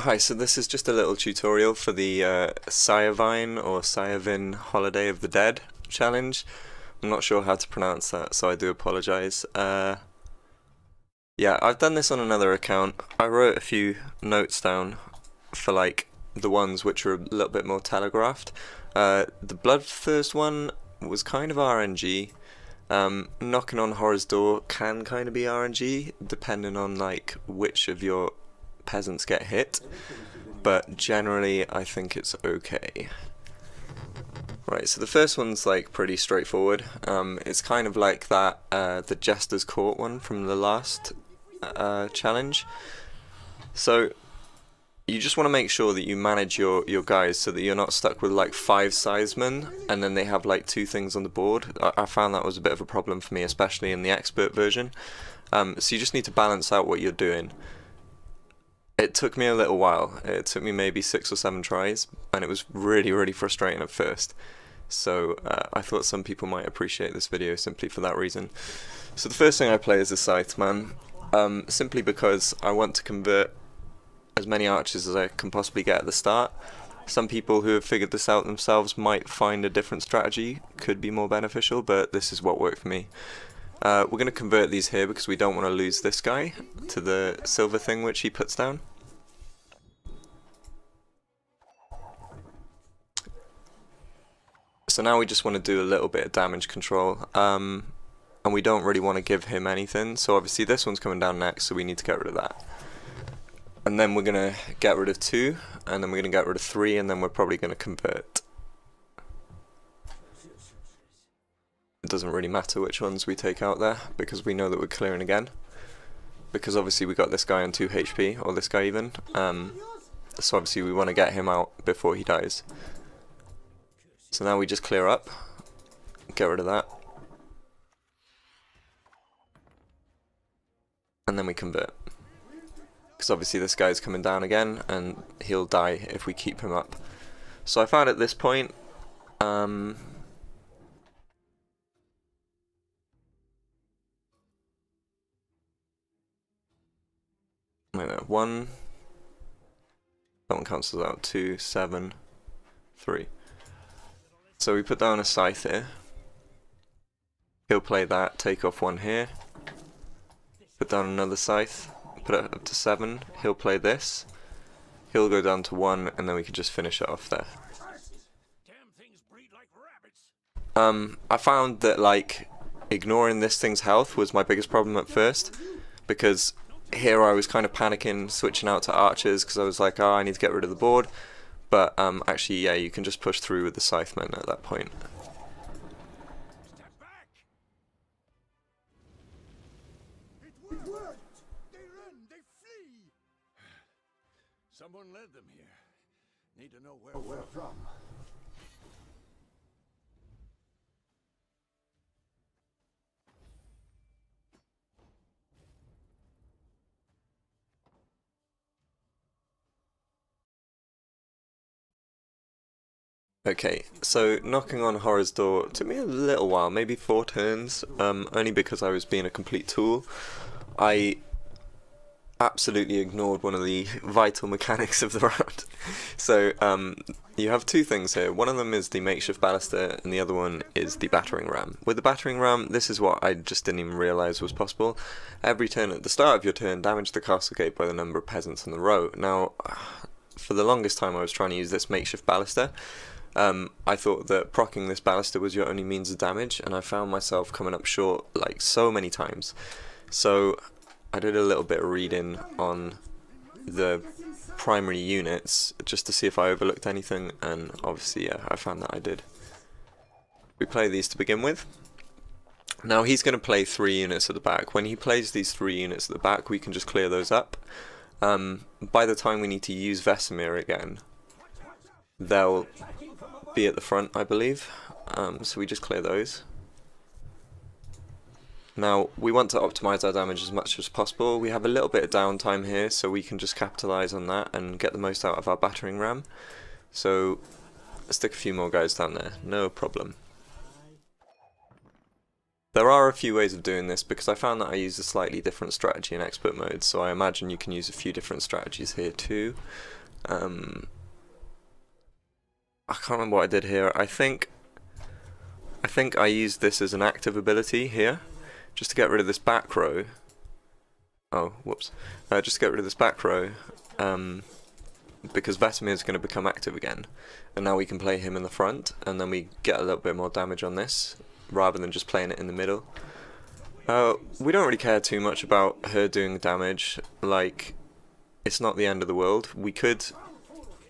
Hi, so this is just a little tutorial for the Sayavine or Sayavin Holiday of the Dead challenge. I'm not sure how to pronounce that, so I do apologize. Yeah, I've done this on another account. I wrote a few notes down for like the ones which are a little bit more telegraphed. The Bloodthirst one was kind of RNG. Knocking on Horror's Door can kind of be RNG, depending on like which of your peasants get hit, but generally I think it's okay. Right, so the first one's like pretty straightforward. It's kind of like that the Jester's Court one from the last challenge. So you just want to make sure that you manage your guys so that you're not stuck with like 5 scythesmen and then they have like 2 things on the board. I found that was a bit of a problem for me, especially in the expert version. So you just need to balance out what you're doing. It took me a little while. It took me maybe 6 or 7 tries, and it was really frustrating at first. So I thought some people might appreciate this video simply for that reason. So the first thing I play is the Scytheman, simply because I want to convert as many archers as I can possibly get at the start. Some people who have figured this out themselves might find a different strategy could be more beneficial, but this is what worked for me. We're going to convert these here because we don't want to lose this guy to the silver thing which he puts down. So now we just want to do a little bit of damage control, and we don't really want to give him anything, so obviously this one's coming down next, so we need to get rid of that. And then we're going to get rid of 2, and then we're going to get rid of 3, and then we're probably going to convert. It doesn't really matter which ones we take out there, because we know that we're clearing again. Because obviously we got this guy on 2 HP, or this guy even, so obviously we want to get him out before he dies. So now we just clear up, get rid of that, and then we convert. Because obviously this guy's coming down again, and he'll die if we keep him up. So I found at this point, wait a minute, 1, that one cancels out, 2, 7, 3. So we put down a scythe here, he'll play that, take off 1 here, put down another scythe, put it up to 7, he'll play this, he'll go down to 1, and then we can just finish it off there. I found that like ignoring this thing's health was my biggest problem at first, because here I was kind of panicking, switching out to archers because I was like, oh, I need to get rid of the board. But actually, yeah, you can just push through with the Scythemen at that point. It worked! They run, they flee! Someone led them here. Need to know where from. Okay, so knocking on Horror's Door took me a little while, maybe 4 turns, only because I was being a complete tool. I absolutely ignored one of the vital mechanics of the round. So you have 2 things here. One of them is the makeshift baluster, and the other one is the battering ram. With the battering ram, this is what I just didn't even realise was possible. Every turn at the start of your turn, damage the castle gate by the number of peasants in the row. Now, for the longest time I was trying to use this makeshift baluster. I thought that proccing this baluster was your only means of damage, and I found myself coming up short like so many times. So I did a little bit of reading on the primary units just to see if I overlooked anything, and obviously yeah, I found that I did. We play these to begin with. Now he's going to play 3 units at the back. When he plays these 3 units at the back, we can just clear those up. By the time we need to use Vesemir again, they'll be at the front, I believe, so we just clear those. Now we want to optimize our damage as much as possible. We have a little bit of downtime here, so we can just capitalize on that and get the most out of our battering ram. So stick a few more guys down there, no problem. There are a few ways of doing this because I found that I use a slightly different strategy in expert mode, so I imagine you can use a few different strategies here too. I can't remember what I did here. I think I used this as an active ability here, just to get rid of this back row. Oh, whoops. Just to get rid of this back row, because Vesemir is going to become active again, and now we can play him in the front, and then we get a little bit more damage on this, rather than just playing it in the middle. We don't really care too much about her doing damage. Like, it's not the end of the world. We could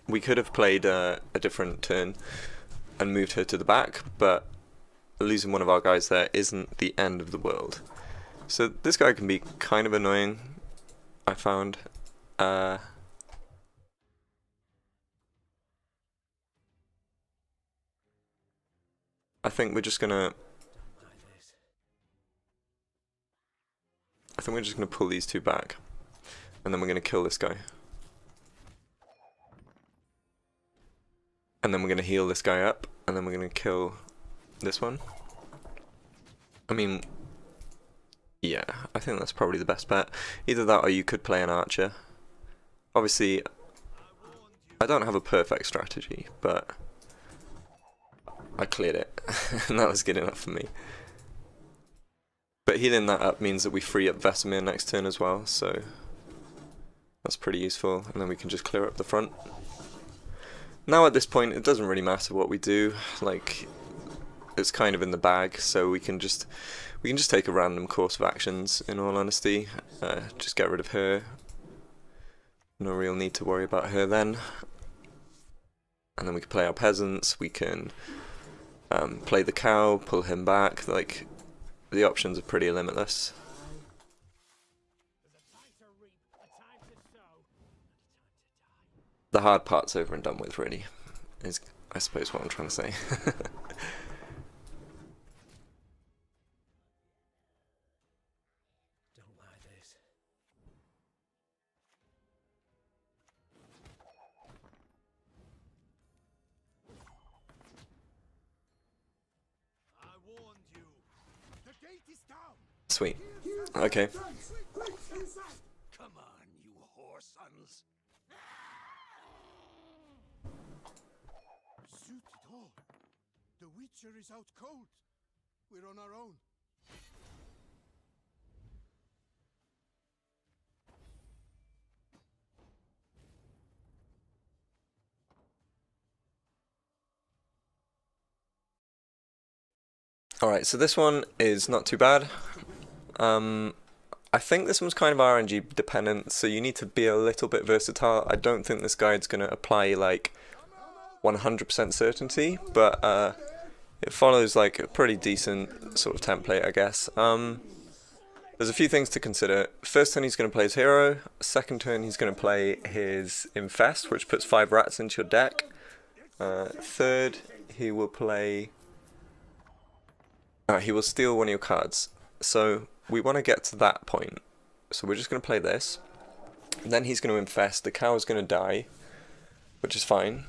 have played a different turn and moved her to the back, but losing one of our guys there isn't the end of the world. So this guy can be kind of annoying, I found. I think we're just gonna pull these two back, and then we're gonna kill this guy. And then we're gonna heal this guy up, and then we're gonna kill this one. I mean, yeah, I think that's probably the best bet. Either that or you could play an archer. Obviously, I don't have a perfect strategy, but I cleared it, and that was good enough for me. But healing that up means that we free up Vesemir next turn as well, so that's pretty useful, and then we can just clear up the front. Now at this point, it doesn't really matter what we do, like, it's kind of in the bag, so we can just take a random course of actions, in all honesty. Just get rid of her. No real need to worry about her then. And then we can play our peasants, we can play the cow, pull him back, like, the options are pretty limitless. The hard part's over and done with, really, is I suppose what I'm trying to say. Sweet. Okay. Come on, you whore sons. Suit it all. The Witcher is out cold. We're on our own. Alright, so this one is not too bad. I think this one's kind of RNG dependent, so you need to be a little bit versatile. I don't think this guide's going to apply like 100% certainty, but it follows like a pretty decent sort of template, I guess. There's a few things to consider. First turn he's going to play his hero. Second turn he's going to play his infest, which puts 5 rats into your deck. Third, he will play... he will steal one of your cards. So we want to get to that point. So we're just going to play this. And then he's going to infest. The cow is going to die, which is fine.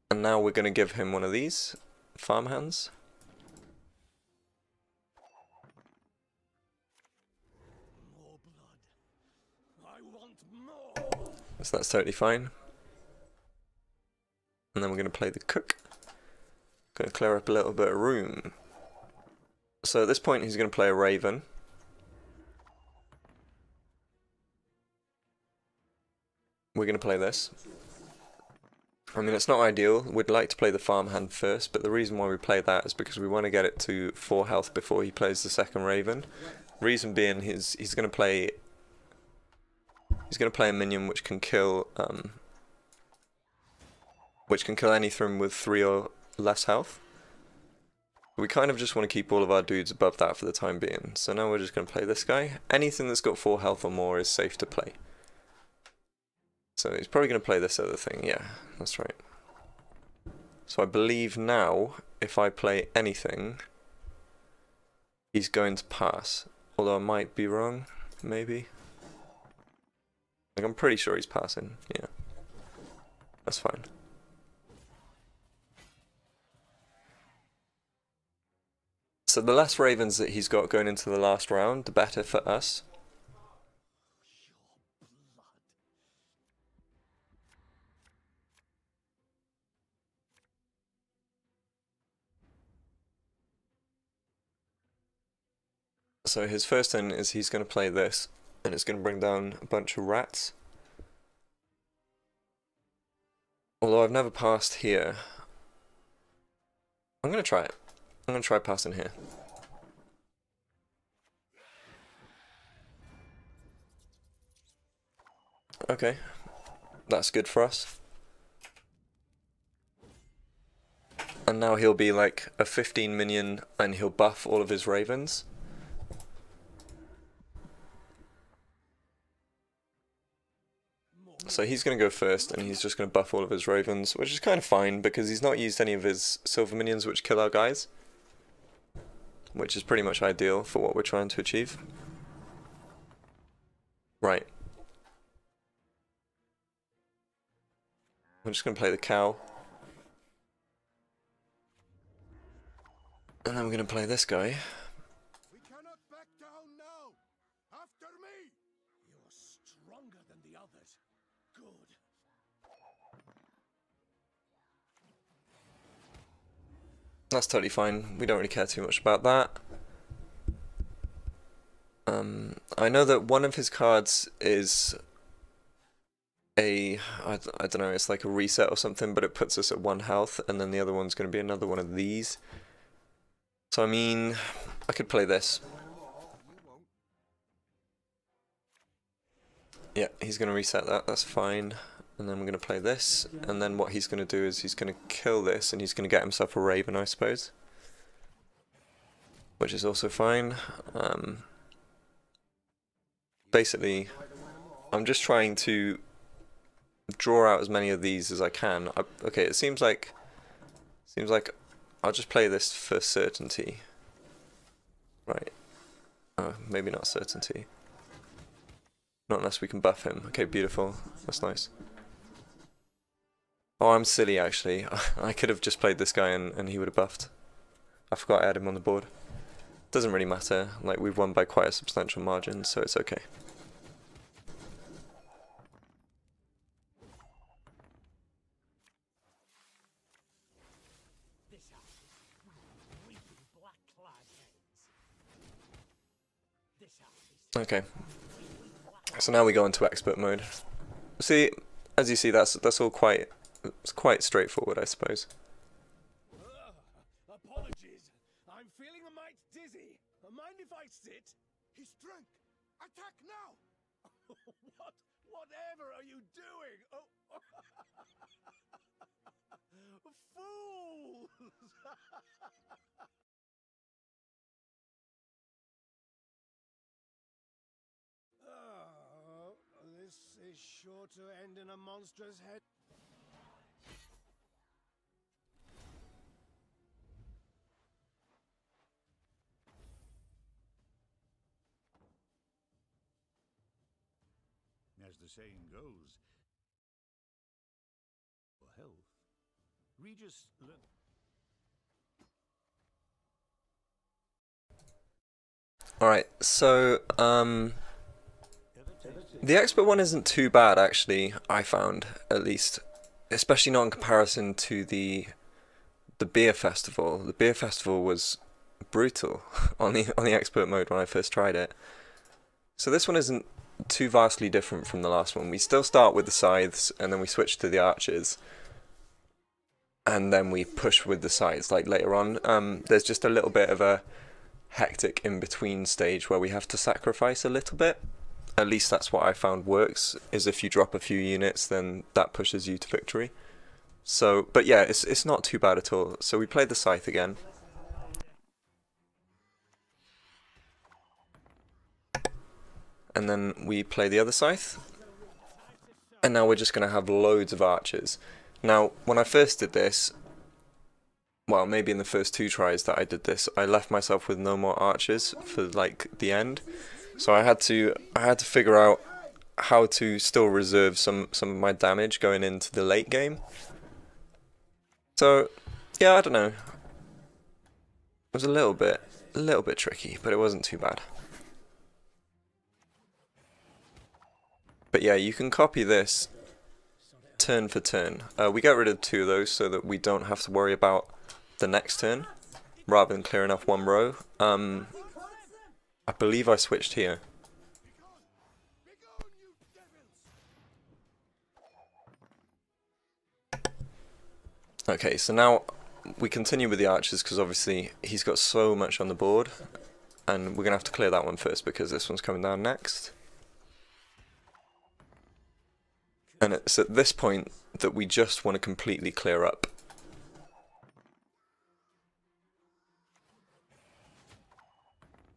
And now we're going to give him one of these farmhands. More blood. I want more. So that's totally fine. And then we're going to play the cook. Going to clear up a little bit of room. So at this point he's going to play a raven. We're going to play this. I mean, it's not ideal. We'd like to play the farmhand first, but the reason why we play that is because we want to get it to 4 health before he plays the second raven. Reason being, he's going to play a minion which can kill anything with 3 or less health. We kind of just want to keep all of our dudes above that for the time being. So now we're just going to play this guy. Anything that's got 4 health or more is safe to play. So he's probably going to play this other thing. Yeah, that's right. So I believe now, if I play anything, he's going to pass. Although I might be wrong, maybe. Like, I'm pretty sure he's passing. Yeah, that's fine. So the less ravens that he's got going into the last round, the better for us. So his first turn is he's going to play this, and it's going to bring down a bunch of rats. Although I've never passed here, I'm going to try it. I'm going to try passing here. Okay, that's good for us. And now he'll be like a 15 minion and he'll buff all of his ravens. So he's going to go first and he's just going to buff all of his ravens, which is kind of fine because he's not used any of his silver minions which kill our guys. Which is pretty much ideal for what we're trying to achieve. Right. I'm just going to play the cow. And then we're going to play this guy. We cannot back down now. After me. You're stronger than the others. Good. That's totally fine. We don't really care too much about that. I know that one of his cards is I don't know, it's like a reset or something, but it puts us at 1 health, and then the other one's going to be another one of these. So I mean, I could play this. Yeah, he's going to reset that, that's fine. And then we're going to play this, and then what he's going to do is he's going to kill this, and he's going to get himself a raven, I suppose. Which is also fine. Basically, I'm just trying to draw out as many of these as I can. Okay, it seems like I'll just play this for certainty. Right. Maybe not certainty. Not unless we can buff him. Okay, beautiful. That's nice. Oh, I'm silly actually. I could have just played this guy and he would have buffed. I forgot I had him on the board. Doesn't really matter. Like, we've won by quite a substantial margin, so it's okay. Okay, so now we go into expert mode. See, as you see, that's all quite straightforward, I suppose. Apologies. I'm feeling a mite dizzy. Mind if I sit? He's drunk. Attack now. Whatever are you doing? Oh. Fools. Oh, this is sure to end in a monstrous head. As the saying goes, for health, Regis. Alright, so, the expert one isn't too bad actually, I found, at least. Especially not in comparison to the beer festival. The beer festival was brutal on the expert mode when I first tried it. So this one isn't too vastly different from the last one. We still start with the scythes, and then we switch to the archers. And then we push with the scythes, like later on. There's just a little bit of a hectic in-between stage where we have to sacrifice a little bit. At least that's what I found works, is if you drop a few units, then that pushes you to victory. So, but yeah, it's not too bad at all. So we played the scythe again. And then we play the other scythe. And now we're just going to have loads of archers. Now, when I first did this, well, maybe in the first 2 tries that I did this, I left myself with no more archers for like the end. So I had to figure out how to still reserve some of my damage going into the late game. So yeah, I don't know. It was a little bit a little bit tricky, but it wasn't too bad. But yeah, you can copy this turn for turn. We get rid of 2 of those so that we don't have to worry about the next turn, rather than clearing off 1 row. I believe I switched here. Okay, so now we continue with the archers because obviously he's got so much on the board, and we're going to have to clear that one first because this one's coming down next. And it's at this point that we just want to completely clear up.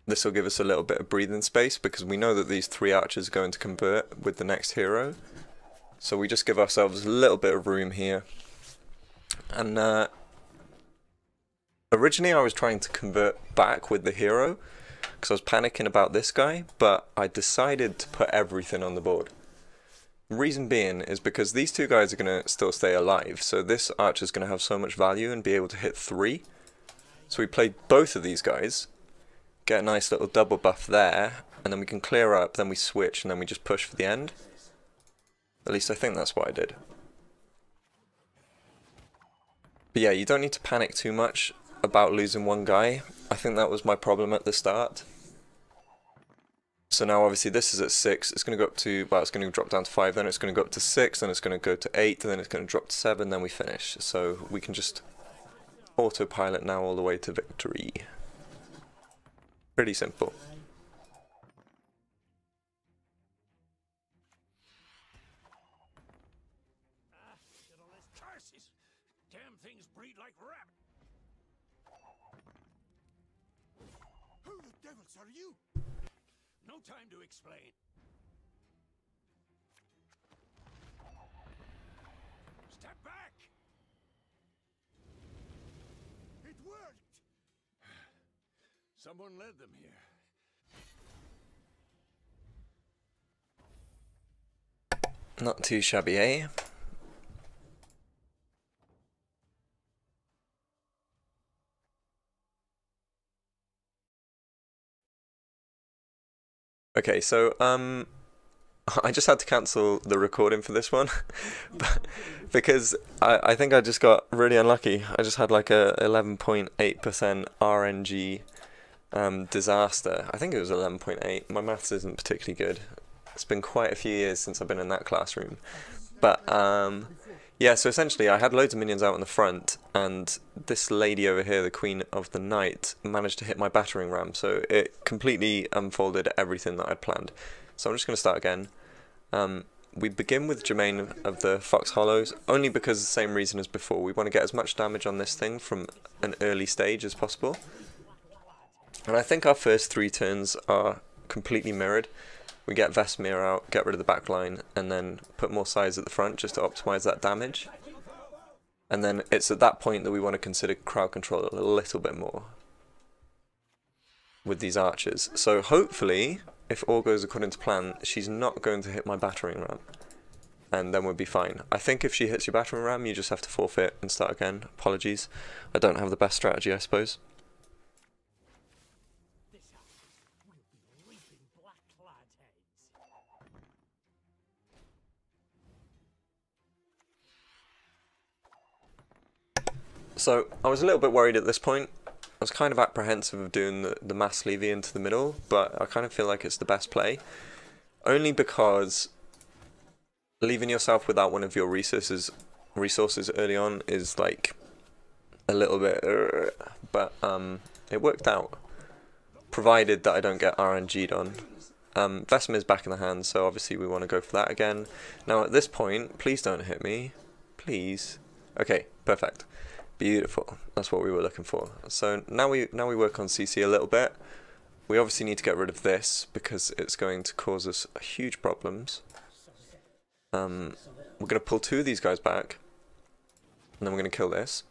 This will give us a little bit of breathing space because we know that these 3 archers are going to convert with the next hero. So we just give ourselves a little bit of room here. And originally I was trying to convert back with the hero because I was panicking about this guy, but I decided to put everything on the board. Reason being is because these 2 guys are going to still stay alive, so this archer is going to have so much value and be able to hit 3. So we played both of these guys, get a nice little double buff there, and then we can clear up, then we switch, and then we just push for the end. At least I think that's what I did. But yeah, you don't need to panic too much about losing 1 guy. I think that was my problem at the start. So now obviously this is at 6, it's going to go up to, well, it's going to drop down to 5, then it's going to go up to 6, then it's going to go to 8, and then it's going to drop to 7, then we finish. So we can just autopilot now all the way to victory. Pretty simple. Damn things breed like rabbit. Who the devils are you? No time to explain. Step back! It worked! Someone led them here. Not too shabby, eh? Okay, so I just had to cancel the recording for this one because I think I just got really unlucky. I just had like a 11.8% RNG disaster. I think it was 11.8. My maths isn't particularly good. It's been quite a few years since I've been in that classroom. But yeah, so essentially I had loads of minions out on the front, and this lady over here, the Queen of the Night, managed to hit my battering ram, so it completely unfolded everything that I'd planned. So I'm just going to start again. We begin with Jermaine of the Fox Hollows, only because of the same reason as before. We want to get as much damage on this thing from an early stage as possible. And I think our first 3 turns are completely mirrored. We get Vesemir out, get rid of the back line, and then put more sides at the front just to optimize that damage. And then it's at that point that we want to consider crowd control a little bit more with these archers. So hopefully, if all goes according to plan, she's not going to hit my battering ram, and then we'll be fine. I think if she hits your battering ram, you just have to forfeit and start again. Apologies, I don't have the best strategy, I suppose. So I was a little bit worried at this point. I was kind of apprehensive of doing the mass levy into the middle, but I kind of feel like it's the best play. Only because leaving yourself without one of your resources early on is like a little bit, but it worked out. Provided that I don't get RNG'd on. Vesemir's back in the hand, so obviously we want to go for that again. Now at this point, please don't hit me. Please. Okay, perfect. Beautiful. That's what we were looking for. So now we work on CC a little bit. We obviously need to get rid of this because it's going to cause us huge problems. We're going to pull 2 of these guys back, and then we're going to kill this,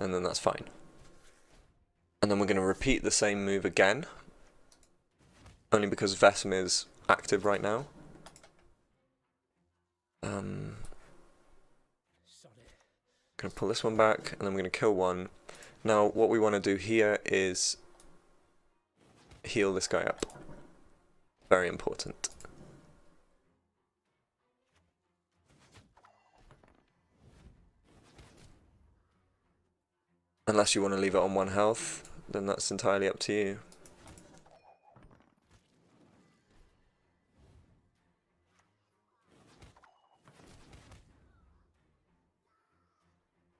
and then that's fine. And then we're going to repeat the same move again, only because Vesemir is active right now. Gonna pull this one back, and then we're gonna kill one, Now, what we want to do here is heal this guy up. Very important. Unless you want to leave it on 1 health, then that's entirely up to you.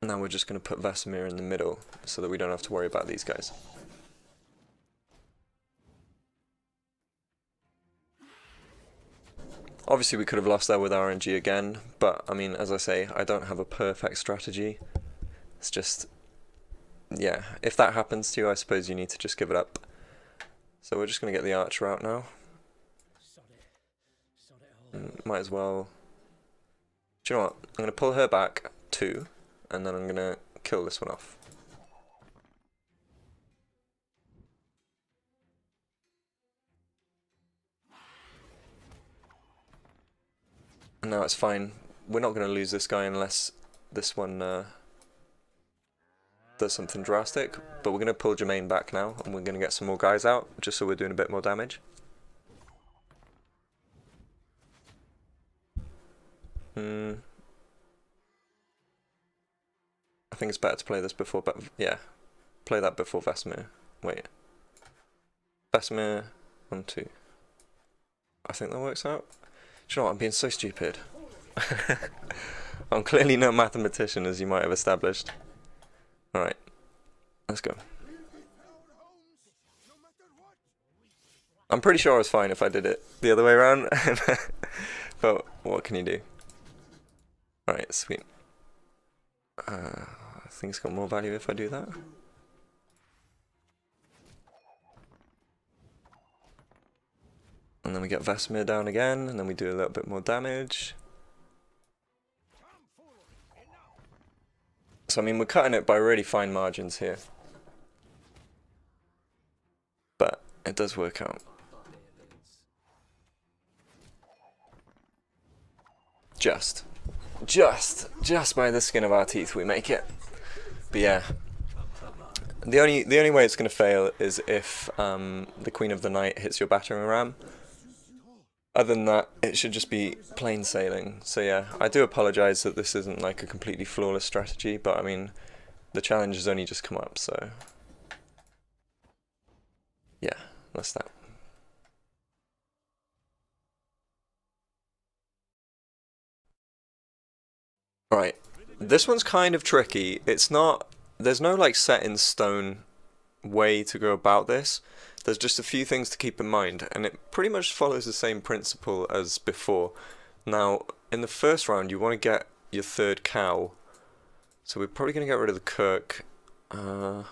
Now we're just going to put Vesemir in the middle so that we don't have to worry about these guys. Obviously we could have lost there with RNG again, but I mean, as I say, I don't have a perfect strategy. It's just, yeah, if that happens to you, I suppose you need to just give it up. So we're just going to get the archer out now. Might as well... Do you know what? I'm going to pull her back 2, and then I'm going to kill this one off. And now it's fine. We're not going to lose this guy unless this one does something drastic. But we're going to pull Jermaine back now, and we're going to get some more guys out, just so we're doing a bit more damage. I think it's better to play this before, but yeah, play that before Vesemir. Wait, Vesemir 1, 2. I think that works out. Do you know what? I'm being so stupid. I'm clearly no mathematician, as you might have established. All right, let's go. I'm pretty sure I was fine if I did it the other way around, but what can you do? All right, sweet. I think it's got more value if I do that. And then we get Vesemir down again, and then we do a little bit more damage. So I mean, we're cutting it by really fine margins here. But it does work out. Just by the skin of our teeth we make it. But yeah, the only way it's going to fail is if the Queen of the Night hits your battering ram. Other than that, it should just be plain sailing. So yeah, I do apologise that this isn't like a completely flawless strategy, but I mean, the challenge has only just come up, so yeah, that's that. Right, this one's kind of tricky. It's not, there's no like set in stone way to go about this. There's just a few things to keep in mind, and it pretty much follows the same principle as before. Now, in the first round, you want to get your 3rd cow, so we're probably going to get rid of the Kirk. I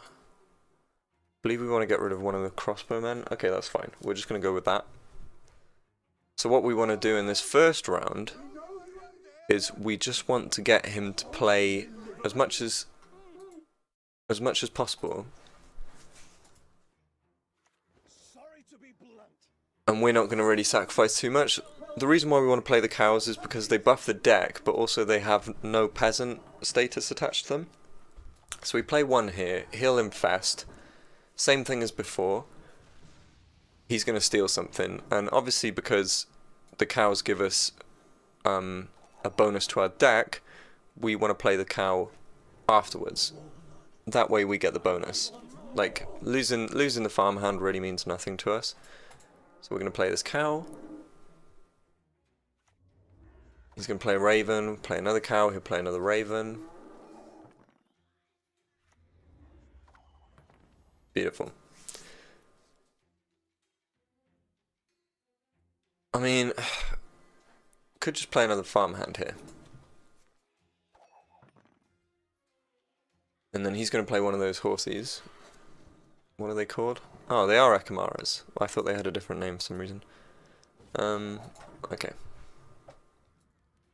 believe we want to get rid of one of the crossbowmen. Okay, that's fine. We're just going to go with that. So what we want to do in this first round is we just want to get him to play as much as possible. And we're not going to really sacrifice too much. The reason why we want to play the cows is because they buff the deck, but also they have no peasant status attached to them. So we play 1 here, he'll infest. Same thing as before. He's going to steal something, and obviously because the cows give us a bonus to our deck, we want to play the cow afterwards. That way we get the bonus. Like, losing the farmhand really means nothing to us. So we're going to play this cow. He's going to play a raven, play another cow, he'll play another raven. Beautiful. I mean, could just play another farmhand here. And then he's going to play one of those horsies. What are they called? Oh, they are Ekamaras. I thought they had a different name for some reason. Okay.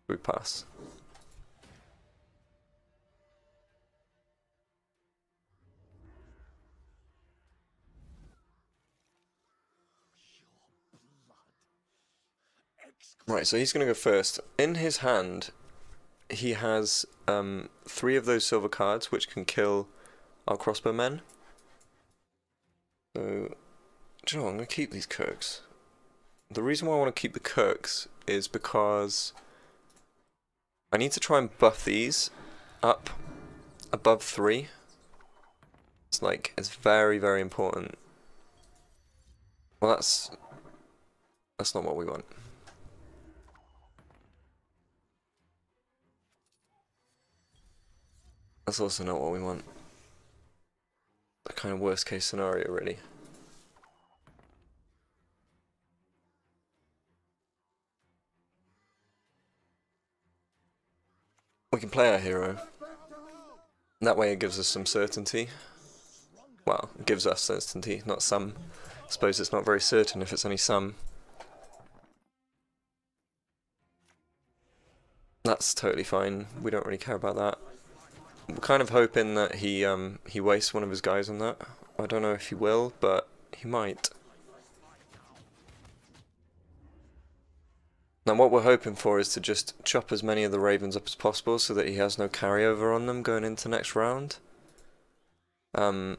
We pass. Right, so he's going to go first. In his hand, he has 3 of those silver cards, which can kill our crossbowmen. So, do you know what? I'm going to keep these Kirks. The reason why I want to keep the Kirks is because I need to try and buff these up above 3. It's like, it's very, very important. Well, that's not what we want. That's also not what we want. The kind of worst case scenario, really. We can play our hero. That way it gives us some certainty. Well, it gives us certainty, not some. I suppose it's not very certain if it's only some. That's totally fine. We don't really care about that. We're kind of hoping that he wastes one of his guys on that. I don't know if he will, but he might. Now what we're hoping for is to just chop as many of the ravens up as possible so that he has no carryover on them going into next round. And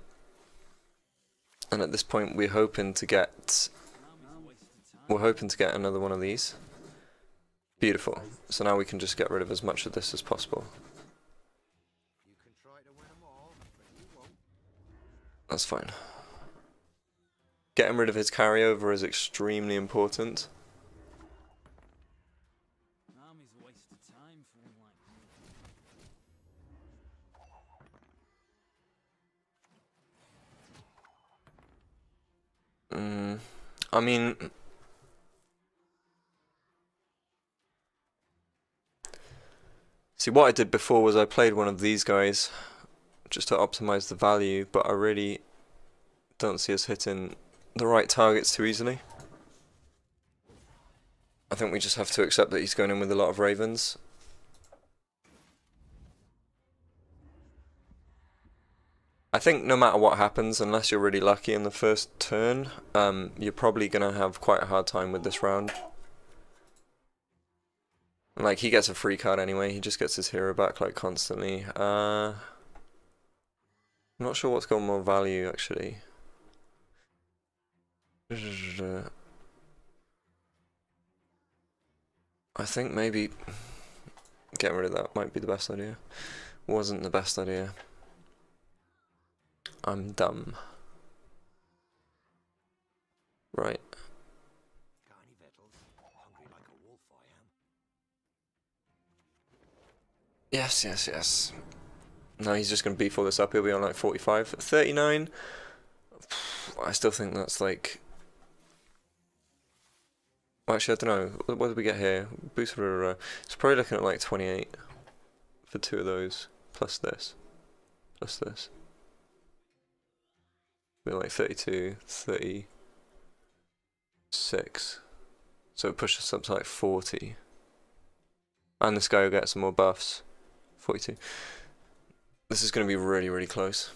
at this point we're hoping to get another one of these. Beautiful. So now we can just get rid of as much of this as possible. That's fine. Getting rid of his carryover is extremely important. I mean, see, what I did before was I played one of these guys just to optimize the value, but I really don't see us hitting the right targets too easily. I think we just have to accept that he's going in with a lot of ravens. I think no matter what happens, unless you're really lucky in the first turn, you're probably going to have quite a hard time with this round. Like, he gets a free card anyway, he just gets his hero back, like, constantly. I'm not sure what's got more value, actually. I think maybe getting rid of that might be the best idea. Wasn't the best idea. I'm dumb. Right. Yes, yes, yes. No, he's just going to beef all this up. He'll be on like 45. 39. I still think that's like... Actually, I don't know. What did we get here? Boost for it's probably looking at like 28 for 2 of those. Plus this. Plus this. We're like 32, 36. So it pushes us up to like 40. And this guy will get some more buffs. 42. This is going to be really, really close.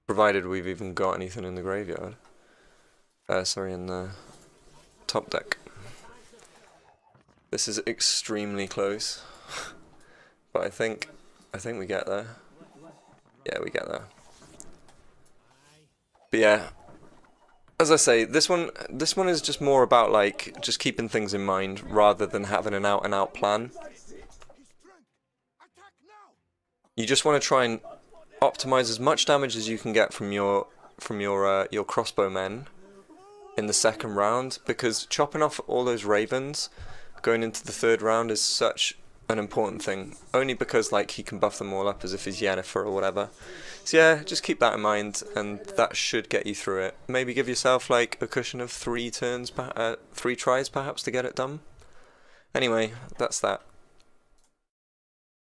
Provided we've even got anything in the graveyard. Sorry, in the top deck. This is extremely close. But I think we get there. Yeah, we get there. But yeah, as I say, this one is just more about like just keeping things in mind rather than having an out and out plan. You just want to try and optimize as much damage as you can get from your crossbowmen in the second round, because chopping off all those ravens going into the third round is such an important thing, only because like he can buff them all up as if he's Yennefer or whatever. So yeah, just keep that in mind and that should get you through it. Maybe give yourself like a cushion of 3 turns, 3 tries perhaps to get it done. Anyway, that's that.